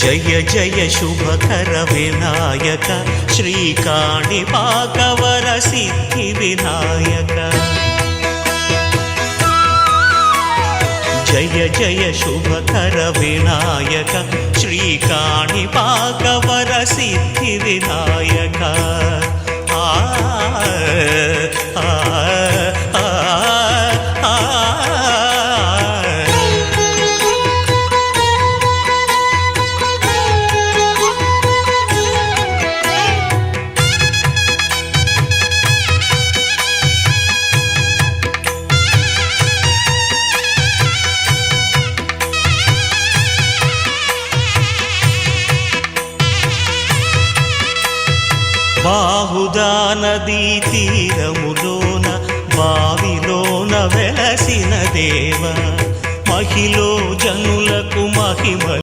జయ జయ శుభకర వినాయక శ్రీకాణిపాకవర సిద్ధి వినాయక జయ జయ శుభకర వినాయక శ్రీకాణిపాకవర సిద్ధి వినాయక బాహుదా నదీ తీరములోన బావిలోన వెలసిన దేవ మహిలో జనులకు మహిమ